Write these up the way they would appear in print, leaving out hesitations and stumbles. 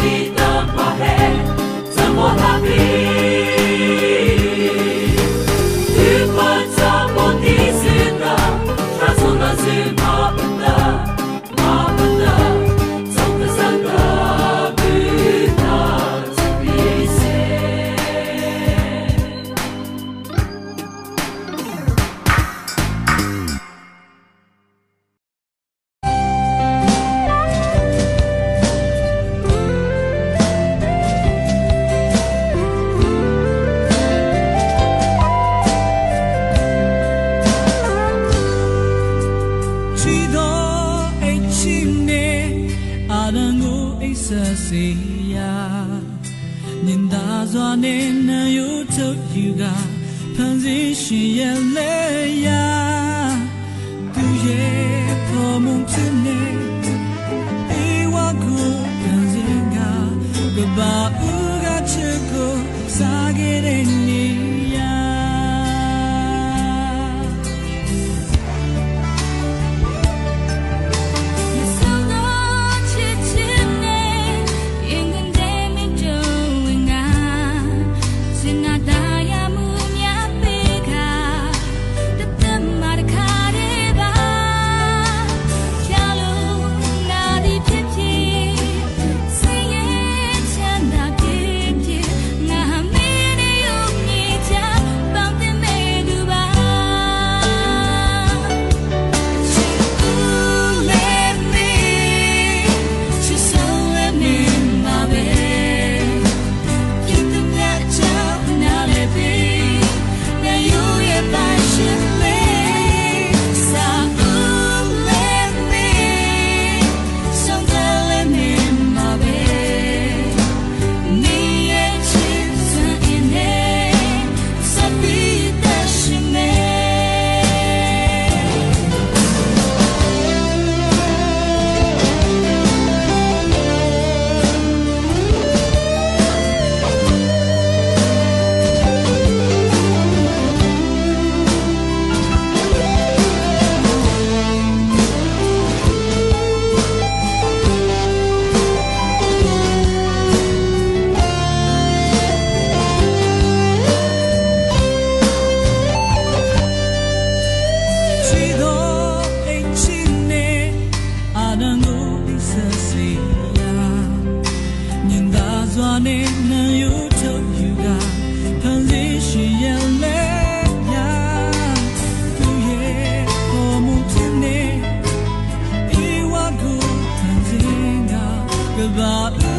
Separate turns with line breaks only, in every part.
Hãy subscribe cho kênh Ghiền Mì Gõ để không bỏ lỡ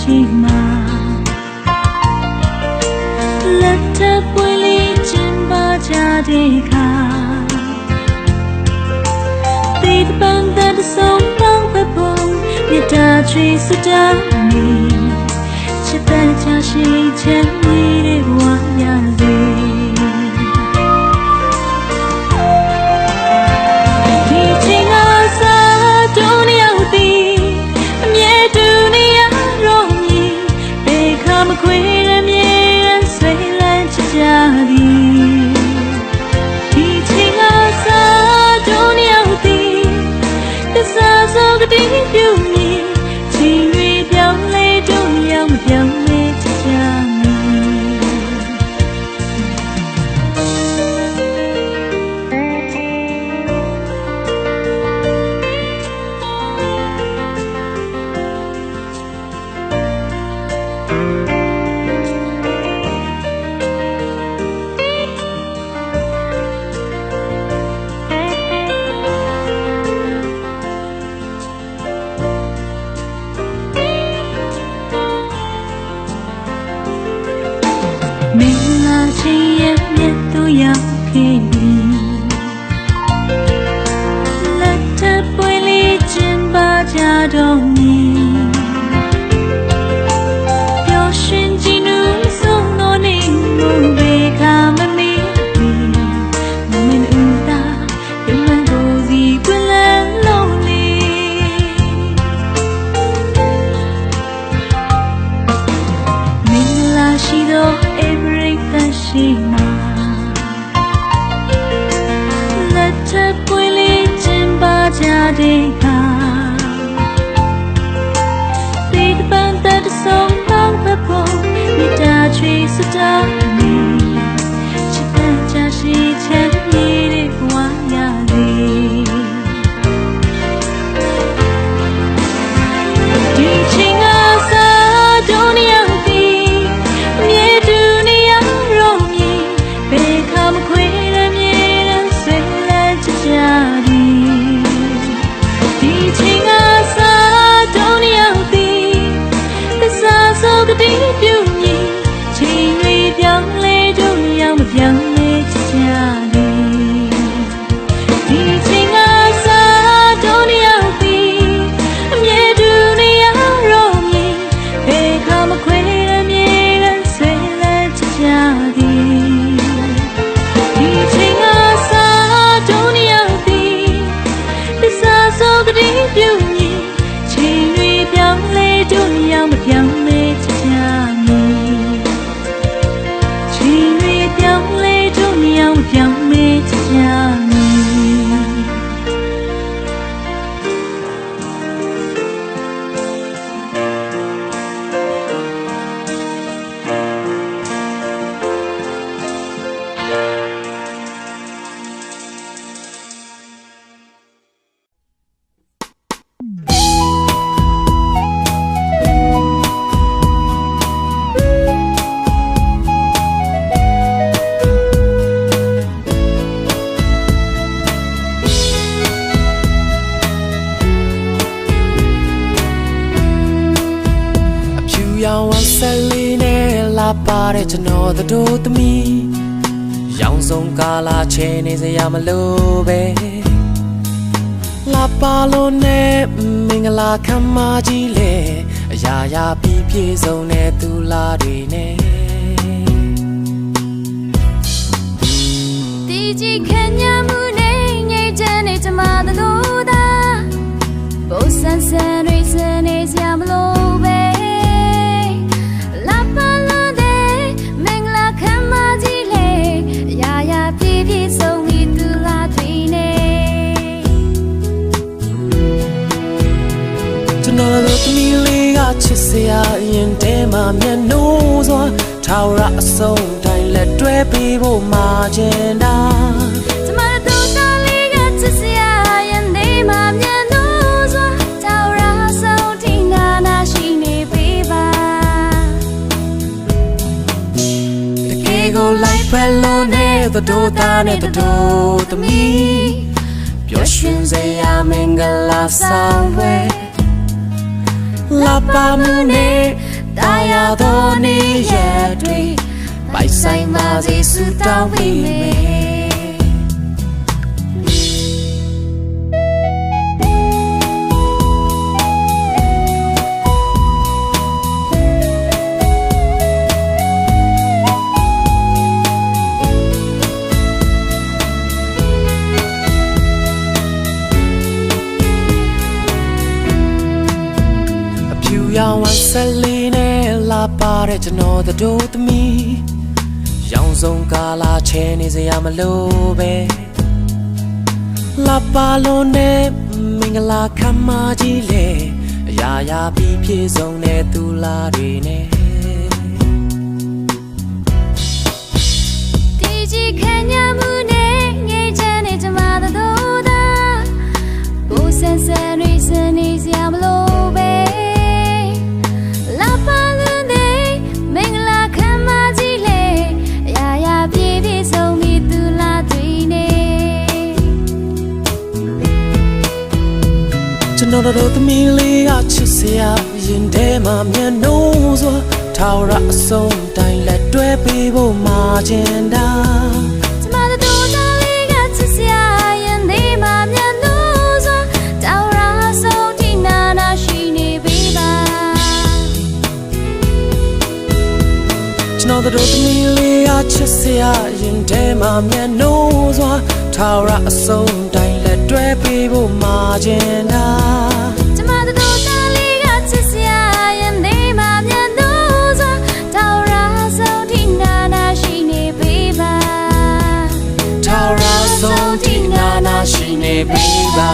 shima let the boiling jimba jadeka the band that song down the bone yata tree sudani chitan chashi chani de wayazi
Pare chano the do to me Yang song kala chene se yamalobe La palo ne mingala kamaji le Ya ya pipi zone tu la ne
Diji kenya mune nye jane jama the loda Bosan san reason is yamalobe
Chisia in tema mien no so Taura song time let dwe people magenda
Tomorrow do liga chisia in tema mien no so Taura song tinga na shine biba
The kego like fellow ne the do ta ne the do to me Pyo shin se ya mingala somewhere La pa mu ne တာယာသောနေ့ရက်တွေပိုက်ဆိုင်ပါစေဆုတောင်းပေးမယ်ရောင်ဝမ်းဆက်လေးနဲ့လာပါတဲ့ကျွန်တော်တို့သမီးရောင်စုံကာလာချဲနေစရာမလိုပဲလာပါလို့နဲ့မင်္ဂလာခမ်းမကြီးလေအရာရာပြီးပြည့်စုံတဲ့သူလာတွေနဲ့
ဒီကြီးခံရမှုနဲ့ငြိမ်းချမ်းတဲ့ကျမတို့သာဘိုးဆန်းဆန်းတွေစနေစရာမလိုပဲ
ကျွန်တော်တို့သမီးလေးကချစ်စရာရင်ထဲမှာမျက်နှာစွာထာဝရအဆုံးတိုင်းလက်တွဲပေးဖို့မှာချင်တာ
ကျမတို့သားလေးကချစ်စရာရင်ထဲမှာမျက်နှာစွာထာဝရအဆုံးဒီနာနာရှိနေပေးပါ
ကျွန်တော်တို့သမီးလေးကချစ်စရာရင်ထဲမှာမျက်နှာစွာထာဝရအဆုံးတိုင်းလက်တွဲပေးဖို့မှာချင်တာ
ကျမတို့သားလေးကချစ်စရာရင်ထဲမှာမျက်နှာစွာထာဝရအဆုံးဒီနာနာရှိနေပေးပါ
ထာဝရအဆုံးဒီနာနာရှိနေပေးပါ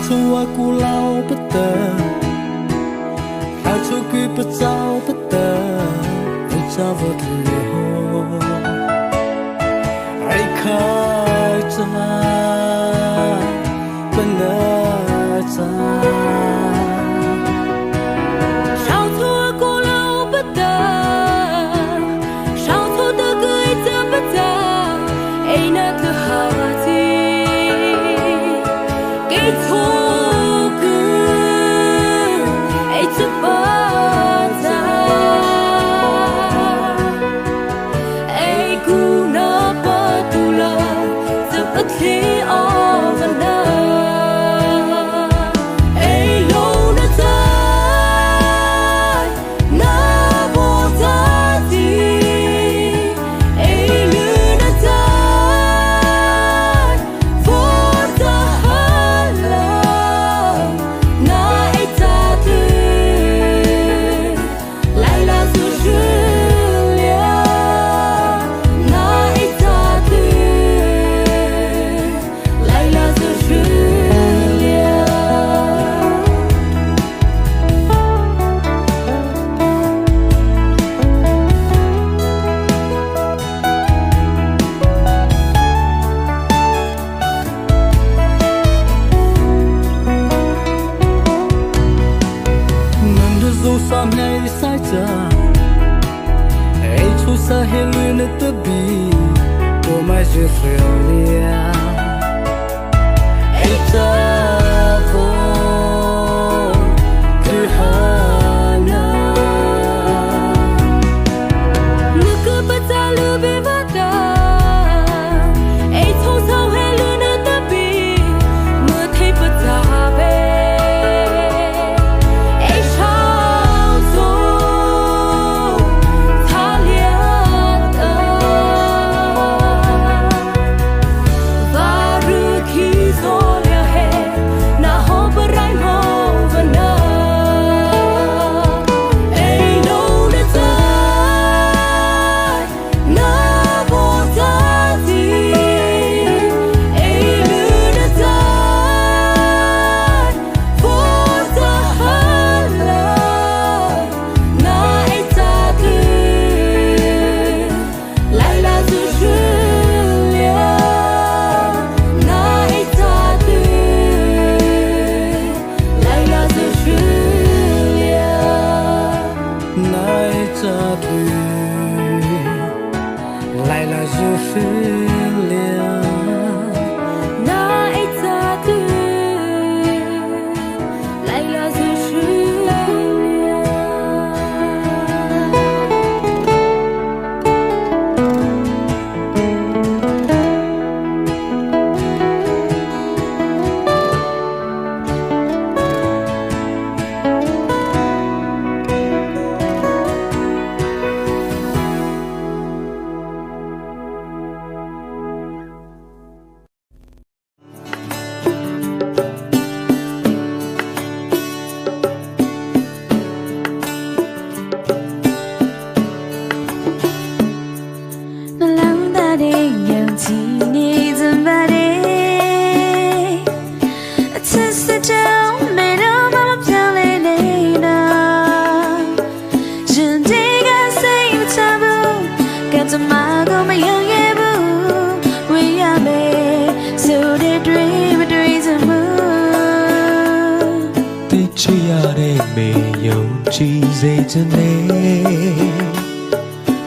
Chua cu lao bất tờ Hãy cho cứ bất giao bất tờ Hãy cho vật liều Hãy khai cho Bên nợ cha
Sao thua cu lao bất tờ Sao thua tờ cười cho bất tờ Ê nơ thư hào thi Cái thua
Sa helun at bi to my Australia Eta vo Kirhana
Look up at the lube vada Ei to so helun at bi Mu thei pa ta be Ei shao so Varu ki so ya hai
စစ်ကြောင်းနေတော့မပြောင်းလဲနေတာရှင်ဒီကစိတ်မချဘူးကတမကိုမယုံရဘူးဝေးရမယ်ဆိုတဲ့တွေ့မတွေ့စမှု
တိတ်ချရတဲ့မေယုံကြည်စေခြင်းနဲ့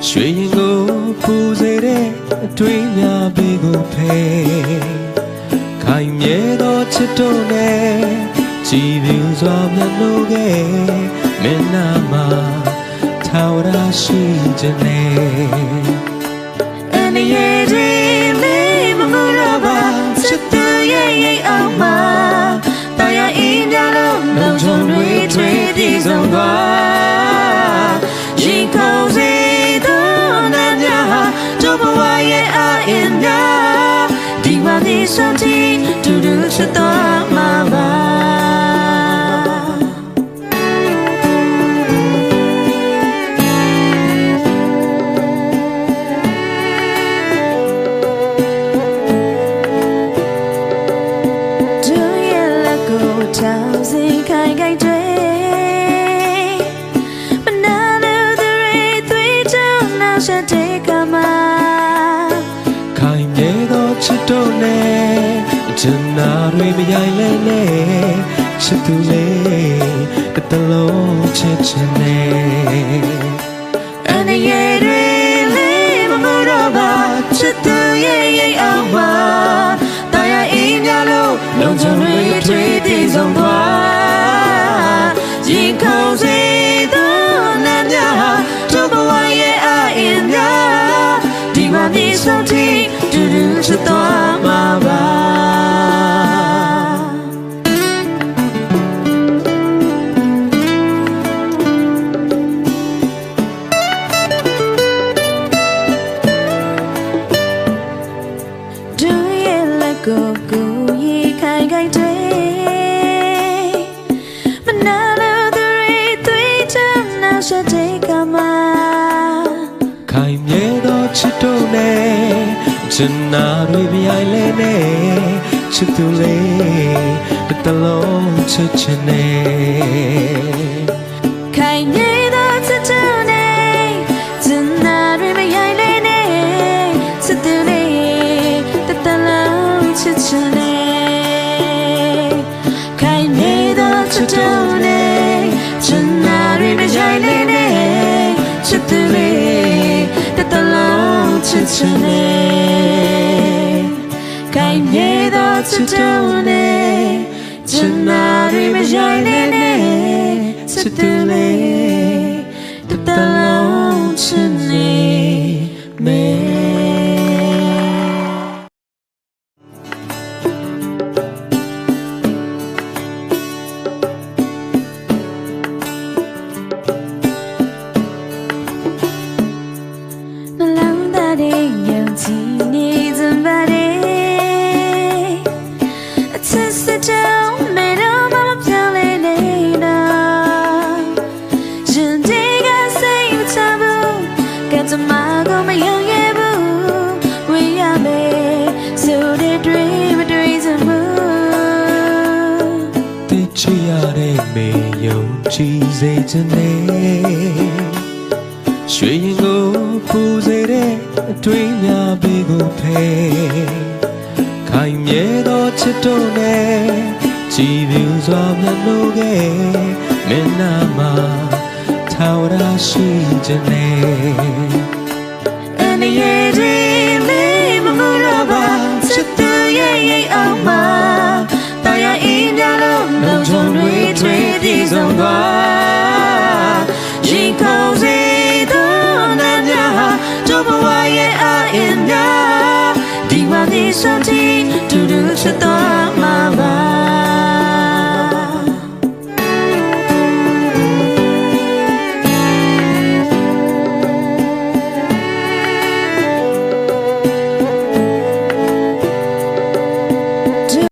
ရွှေရင်ကိုပူစေတဲ့အတွေးများပေကိုဖယ်ခိုင်မြဲသောချစ်တို့နဲ့ကြည်ပြူစွာမျက်နှာကမင်းနာမှာထာဝရရှိခြင်းနဲ့အနေရဲ့လေးမမှုတော့ပါချစ်သူရဲ့အောင်မှာတရားအင်းများလုံးလုံခြုံတွေထွေးတည်ဆုံးသွားရင်ခုန်စေသောနာများဟာတို့ဘဝရဲ့အင်းများဒီမှာဒီစံတီတူတူချစ်တော်မှာပါချစ်တို့နဲ့ဂျန်နာတွေမရိုင်လဲလဲချစ်သူလေးတလုံးချစ်ချင်နေအနေရဲ့လေးမမို့တော့ပါချစ်သူရဲ့အောင်ပါတရားအင်းများလို့လုံခြုံတွေထွေးတည်ဆုံးသွားရင်ခုန်စေသောနာများဟာတို့ဘဝရဲ့အင်းများဒီမှာဒီဆုံးထိတူတူချစ်တော်မှာပါดูရဲ့လက်ကိုကိုရေခိုင်ခိုင်တွေမနာလို့သူတွေသွေးချမ်းနာရှက်တဲ့ကမှာခိုင်မြဲသောချစ်တို့နဲ့ဂျန်နာတွေပြိုင်လဲနဲ့ချစ်သူလေးတလုံးချစ်ချင်နေခိုင်မြဲသောချစ်တို့နဲ့ဂျန်နာတွေပြိုင်လဲနဲ့ချစ်သူလေးတလုံးချစ်ချင်နေခိုင်မြဲသောချစ်တို့နဲ့ဂျန်နာတွေပြိုင်လဲနဲ့ချစ်သူလေးတလုံးချစ်ချင်နေခိုင်မြဲသောချစ်တို့နဲ့ချစ်နာတွေမရိုင်းနေနဲ့ချစ်သူလေးတလုံးချစ်နေမေချစ်ရတဲ့မေယုံကြည်စေခြင်းနဲ့ရွှေရင်ကိုပူစေတဲ့အတွေးများပေကိုဖယ်ခိုင်မြဲသောချစ်တို့နဲ့ကြည်ပြူစွာမျက်နှာကမင်းနာမှာထာဝရရှိခြင်းနဲ့အနေရဲ့လေးမမှုတော့ပါချစ်သူရဲ့အောင်မှာတရားအင်းများလို့လုံခြုံတွေထွေးတည်ဆုံးသွားရင်ခုန်စေသောနာများဟာတို့ဘဝရဲ့အင်းများဒီမှာဒီစံတီတူတူချစ်